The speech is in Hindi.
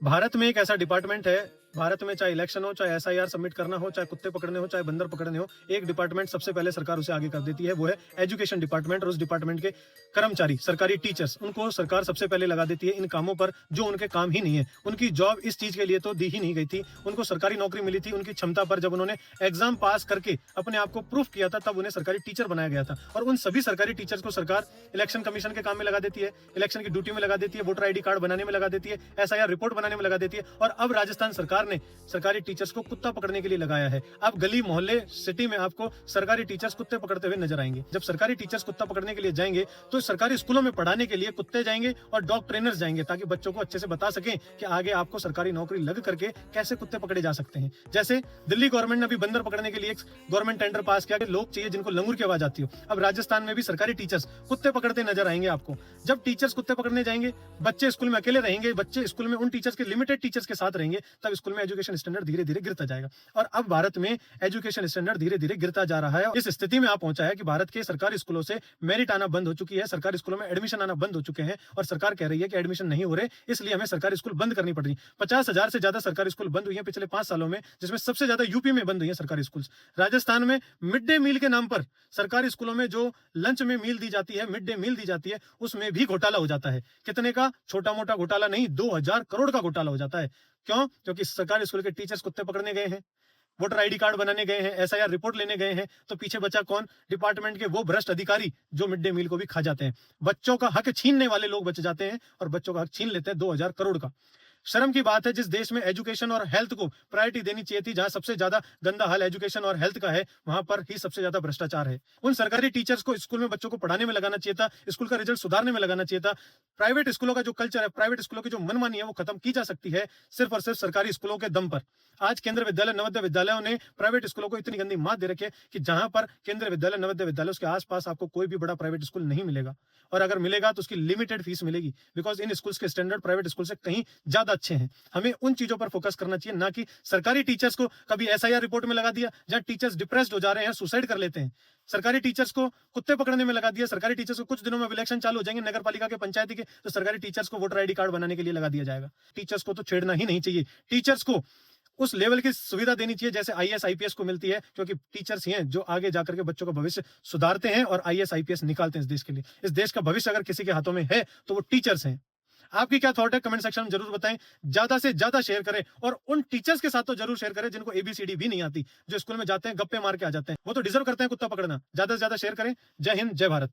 भारत में एक ऐसा डिपार्टमेंट है, भारत में चाहे इलेक्शन हो, चाहे एसआईआर सबमिट करना हो, चाहे कुत्ते पकड़ने हो, चाहे बंदर पकड़ने हो, एक डिपार्टमेंट सबसे पहले सरकार उसे आगे कर देती है, वो है एजुकेशन डिपार्टमेंट। और उस डिपार्टमेंट के कर्मचारी, सरकारी टीचर्स, उनको सरकार सबसे पहले लगा देती है इन कामों पर जो उनके काम ही नहीं है। उनकी जॉब इस चीज के लिए तो दी ही नहीं गई थी, उनको सरकारी नौकरी मिली थी उनकी क्षमता पर। जब उन्होंने एग्जाम पास करके अपने आप को प्रूफ किया था, तब उन्हें सरकारी टीचर बनाया गया था। और उन सभी सरकारी टीचर्स को सरकार इलेक्शन कमीशन के काम में लगा देती है, इलेक्शन की ड्यूटी में लगा देती है, वोटर आईडी कार्ड बनाने में लगा देती है, एसआईआर रिपोर्ट बनाने में लगा देती है। और अब राजस्थान सरकार ने सरकारी टीचर्स को कुत्ता पकड़ने के लिए लगाया है। अब गली मोहल्ले सिटी में आपको सरकारी टीचर्स कुत्ते पकड़ते हुए नजर आएंगे। जब सरकारी टीचर्स कुत्ता पकड़ने के लिए जाएंगे तो सरकारी स्कूलों में पढ़ाने के लिए कुत्ते जाएंगे और डॉग ट्रेनर्स जाएंगे, ताकि बच्चों को अच्छे से बता सकें कि आगे आपको सरकारी नौकरी लग करके कैसे कुत्ते पकड़े जा सकते हैं। जैसे दिल्ली गवर्नमेंट ने अभी बंदर पकड़ने के लिए एक गवर्नमेंट टेंडर पास किया कि लोग चाहिए जिनको लंगूर की आवाज आती हो। अब राजस्थान में भी सरकारी टीचर्स कुत्ते पकड़ते नजर आएंगे आपको। जब टीचर्स कुत्ते पकड़ने जाएंगे, बच्चे स्कूल में अकेले रहेंगे, बच्चे स्कूल में उन टीचर्स के लिमिटेड टीचर्स के साथ रहेंगे, तब स्कूल में एजुकेशन स्टैंडर्ड धीरे धीरे गिरता जाएगा। और अब भारत में एजुकेशन स्टैंडर्ड धीरे धीरे गिरता जा रहा है। इस स्थिति में आप पहुंचा है कि भारत के सरकारी स्कूलों से मेरिट आना बंद हो चुकी है, सरकारी स्कूलों में एडमिशन आना बंद हो चुके हैं। और सरकार कह रही है कि एडमिशन नहीं हो रहे, इसलिए हमें सरकारी स्कूल बंद करनी पड़ रही। 50,000 से ज्यादा सरकारी स्कूल बंद हुई है पिछले 5 सालों में, जिसमें सबसे ज्यादा यूपी में बंद हुई है सरकारी स्कूल। राजस्थान में मिड डे मील के नाम पर सरकारी स्कूलों में जो लंच में मील दी जाती है, मिड डे मील दी जाती है, उसमें भी घोटाला हो जाता है। कितने का? छोटा मोटा घोटाला नहीं, 2000 करोड़ का घोटाला हो जाता है। क्यों? क्योंकि सरकारी स्कूल के टीचर्स कुत्ते पकड़ने गए हैं, वोटर आईडी कार्ड बनाने गए हैं, एसआईआर रिपोर्ट लेने गए हैं, तो पीछे बचा कौन? डिपार्टमेंट के वो भ्रष्ट अधिकारी जो मिड डे मील को भी खा जाते हैं। बच्चों का हक छीनने वाले लोग बच जाते हैं और बच्चों का हक छीन लेते हैं 2000 करोड़ का। शर्म की बात है, जिस देश में एजुकेशन और हेल्थ को प्रायोरिटी देनी चाहिए थी, जहां सबसे ज्यादा गंदा हाल एजुकेशन और हेल्थ का है, वहां पर ही सबसे ज्यादा भ्रष्टाचार है। उन सरकारी टीचर्स को स्कूल में बच्चों को पढ़ाने में लगाना चाहिए था, स्कूल का रिजल्ट सुधारने में लगाना चाहिए था। प्राइवेट स्कूलों का जो कल्चर है, प्राइवेट स्कूलों की जो मनमानी है, वो खत्म की जा सकती है सिर्फ और सिर्फ सरकारी स्कूलों के दम पर। आज केंद्रीय विद्यालय, नवोदय विद्यालयों ने प्राइवेट स्कूलों को इतनी गंदी मात दे रखी है कि जहां पर केंद्रीय विद्यालय, नवोदय विद्यालय, उसके आसपास आपको कोई भी बड़ा प्राइवेट स्कूल नहीं मिलेगा। और अगर मिलेगा तो उसकी लिमिटेड फीस मिलेगी, बिकॉज इन स्कूल्स के स्टैंडर्ड प्राइवेट स्कूल से कहीं ज्यादा अच्छे हैं। हमें उन चीजों पर फोकस करना चाहिए, ना कि सरकारी टीचर्स को कभी एसआईआर रिपोर्ट में लगा दिया जहां टीचर्स डिप्रेस्ड हो जा रहे हैं, सुसाइड कर लेते हैं। सरकारी टीचर्स को कुत्ते पकड़ने में लगा दिया। सरकारी टीचर्स को कुछ दिनों में इलेक्शन चालू हो जाएंगे नगर पालिका के, पंचायती के, तो सरकारी टीचर्स को वोटर आईडी कार्ड बनाने के लिए लगा दिया जाएगा। टीचर्स को तो छेड़ना ही नहीं चाहिए। टीचर्स को उस लेवल की सुविधा देनी चाहिए जैसे आईएएस आईपीएस को मिलती है, क्योंकि टीचर्स ही हैं जो आगे जाकर के बच्चों का भविष्य सुधारते हैं और आईएएस आईपीएस निकालते हैं इस देश के लिए। इस देश का भविष्य अगर किसी के हाथों में है तो वो टीचर्स हैं। आपकी क्या थॉट है? कमेंट सेक्शन में जरूर बताएं। ज्यादा से ज्यादा शेयर करें और उन टीचर्स के साथ तो जरूर शेयर करें जिनको एबीसीडी भी नहीं आती, जो स्कूल में जाते हैं गप्पे मार के आ जाते हैं। वो तो डिजर्व करते हैं कुत्ता पकड़ना। ज्यादा से ज्यादा शेयर करें। जय हिंद, जय भारत।